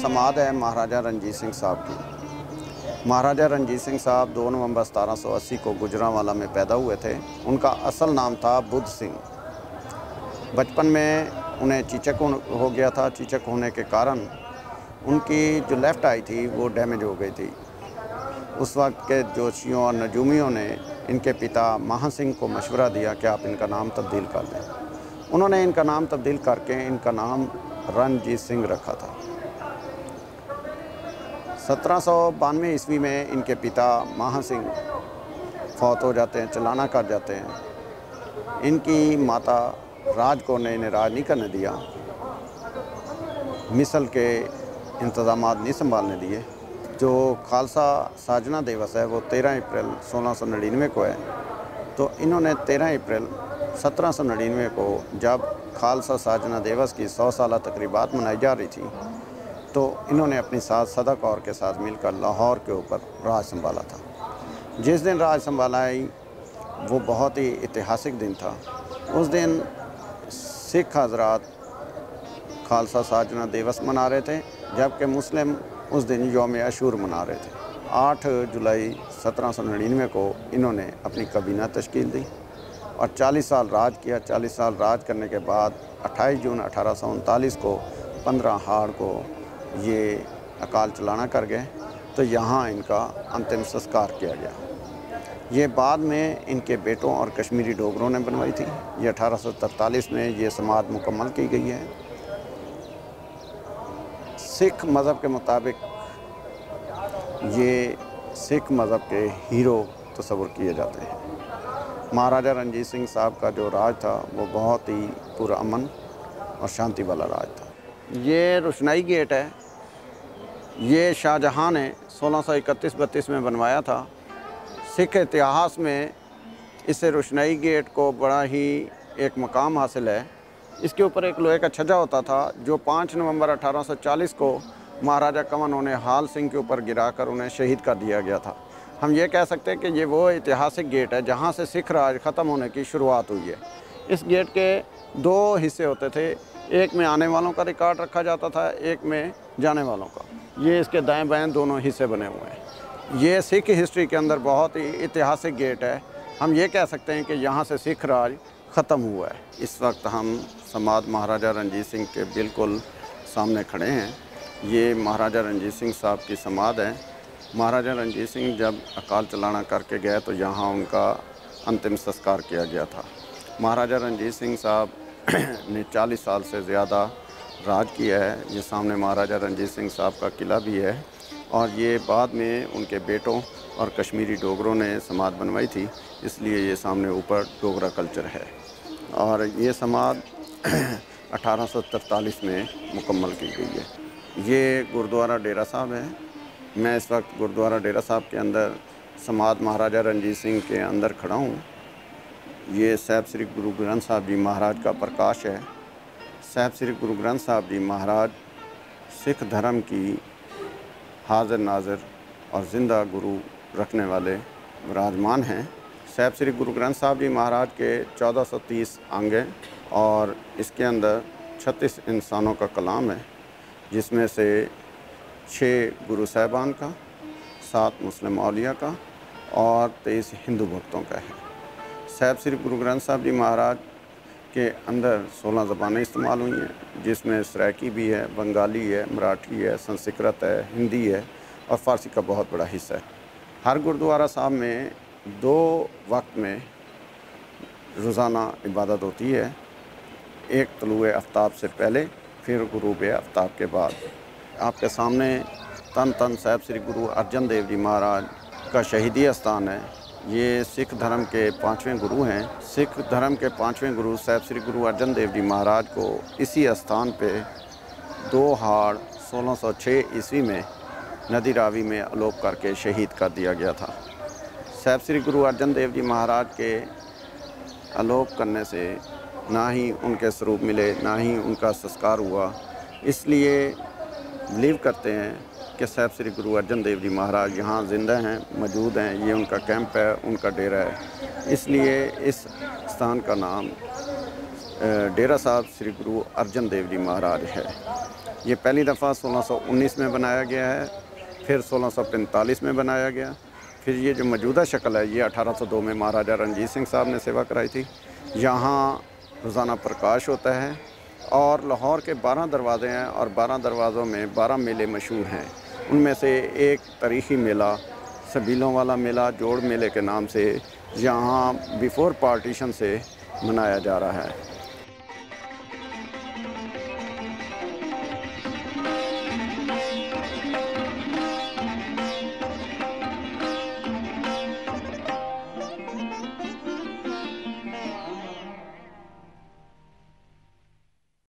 समाध है महाराजा रणजीत सिंह साहब की। महाराजा रणजीत सिंह साहब 2 नवंबर 1780 को गुजरांवाला में पैदा हुए थे। उनका असल नाम था बुद्ध सिंह। बचपन में उन्हें चीचक हो गया था। चीचक होने के कारण उनकी जो लेफ़्ट आई थी वो डैमेज हो गई थी। उस वक्त के जोशियों और नजूमियों ने इनके पिता महा सिंह को मशवरा दिया कि आप इनका नाम तब्दील कर दें। उन्होंने इनका नाम तब्दील करके इनका नाम रणजीत सिंह रखा था। 1792 ईस्वी में इनके पिता महा सिंह फौत हो जाते हैं, चलाना कर जाते हैं। इनकी माता राज कौर ने इन्हें राज नहीं करने दिया, मिसल के इंतज़ामात नहीं संभालने दिए। जो खालसा साजना दिवस है वो 13 अप्रैल 1699 को है। तो इन्होंने 13 अप्रैल 1799 को जब खालसा साजना दिवस की 100 साला तकरीबात मनाई जा रही थी तो इन्होंने अपनी सास सदा कौर के साथ मिलकर लाहौर के ऊपर राज संभाला था। जिस दिन राज संभाला वो बहुत ही ऐतिहासिक दिन था। उस दिन सिख हजरात खालसा साजना दिवस मना रहे थे, जबकि मुस्लिम उस दिन यौम आशूर मना रहे थे। 8 जुलाई 1799 को इन्होंने अपनी काबीना तश्कील दी और 40 साल राज किया। 40 साल राज करने के बाद 28 जून 1839 को 15 हाड़ को ये अकाल चलाना कर गए। तो यहाँ इनका अंतिम संस्कार किया गया। ये बाद में इनके बेटों और कश्मीरी डोगरों ने बनवाई थी। ये 1843 में ये समाध मुकम्मल की गई है। सिख मज़हब के मुताबिक ये सिख मज़हब के हीरो तस्वुर किए जाते हैं। महाराजा रणजीत सिंह साहब का जो राज था वो बहुत ही पुरअमन और शांति वाला राज था। ये रोशनाई गेट है। ये शाहजहाँ ने 1631-32 में बनवाया था। सिख इतिहास में इसे रोशनाई गेट को बड़ा ही एक मकाम हासिल है। इसके ऊपर एक लोहे का छज्जा होता था जो 5 नवंबर 1840 को महाराजा कंवर ने हाल सिंह के ऊपर गिराकर उन्हें शहीद कर दिया गया था। हम ये कह सकते हैं कि ये वो ऐतिहासिक गेट है जहाँ से सिख राज ख़त्म होने की शुरुआत हुई है। इस गेट के 2 हिस्से होते थे, एक में आने वालों का रिकॉर्ड रखा जाता था, एक में जाने वालों का। ये इसके दाएं बाएं दोनों हिस्से बने हुए हैं। ये सिख हिस्ट्री के अंदर बहुत ही ऐतिहासिक गेट है। हम ये कह सकते हैं कि यहाँ से सिख राज ख़त्म हुआ है। इस वक्त हम समाध महाराजा रणजीत सिंह के बिल्कुल सामने खड़े हैं। ये महाराजा रणजीत सिंह साहब की समाध है। महाराजा रणजीत सिंह जब अकाल चलाना करके गए तो यहाँ उनका अंतिम संस्कार किया गया था। महाराजा रणजीत सिंह साहब ने 40 साल से ज़्यादा राज किया है। ये सामने महाराजा रणजीत सिंह साहब का किला भी है और ये बाद में उनके बेटों और कश्मीरी डोगरों ने समाध बनवाई थी, इसलिए ये सामने ऊपर डोगरा कल्चर है। और ये समाध 1843 में मुकम्मल की गई है। ये गुरुद्वारा डेरा साहब है। मैं इस वक्त गुरुद्वारा डेरा साहब के अंदर समाध महाराजा रणजीत सिंह के अंदर खड़ा हूँ। ये साहिब श्री गुरु ग्रंथ साहब जी महाराज का प्रकाश है। साहिब श्री गुरु ग्रंथ साहब जी महाराज सिख धर्म की हाजिर नाजिर और ज़िंदा गुरु रखने वाले विराजमान हैं। साहिब श्री गुरु ग्रंथ साहब जी महाराज के 1430 अंग हैं और इसके अंदर 36 इंसानों का कलाम है, जिसमें से 6 गुरु साहिबान का, 7 मुस्लिम औलिया का और 23 हिंदू भक्तों का है। साहिब श्री गुरु ग्रंथ साहब जी महाराज के अंदर 16 ज़बानें इस्तेमाल हुई हैं, जिसमें सराइकी भी है, बंगाली है, मराठी है, संस्कृत है, हिंदी है और फ़ारसी का बहुत बड़ा हिस्सा है। हर गुरुद्वारा साहब में 2 वक्त में रोज़ाना इबादत होती है, एक तलुए आफ्ताब से पहले, फिर गुरूब आफ्ताब के बाद। आपके सामने तन तन साहिब श्री गुरु अर्जन देव जी महाराज का शहीदी स्थान है। ये सिख धर्म के 5वें गुरु हैं। सिख धर्म के 5वें गुरु साहिब श्री गुरु अर्जन देव जी महाराज को इसी स्थान पे 2 हाड़ 1606 ईस्वी में नदी रावी में आलोप करके शहीद कर दिया गया था। साहिब श्री गुरु अर्जन देव जी महाराज के आलोप करने से ना ही उनके स्वरूप मिले, ना ही उनका संस्कार हुआ। इसलिए बिलीव करते हैं कि साहिब श्री गुरु अर्जन देव जी महाराज यहाँ ज़िंदा हैं, मौजूद हैं। ये उनका कैंप है, उनका डेरा है। इसलिए इस स्थान का नाम डेरा साहब श्री गुरु अर्जन देव जी महाराज है। ये पहली दफ़ा 1619 में बनाया गया है, फिर 1645 में बनाया गया, फिर ये जो मौजूदा शक्ल है ये 1802 में महाराजा रणजीत सिंह साहब ने सेवा कराई थी। यहाँ रोज़ाना प्रकाश होता है और लाहौर के 12 दरवाज़े हैं और 12 दरवाज़ों में 12 मेले मशहूर हैं। उनमें से एक तारीख़ी मेला सबीलों वाला मेला जोड़ मेले के नाम से यहाँ बिफ़ोर पार्टीशन से मनाया जा रहा है।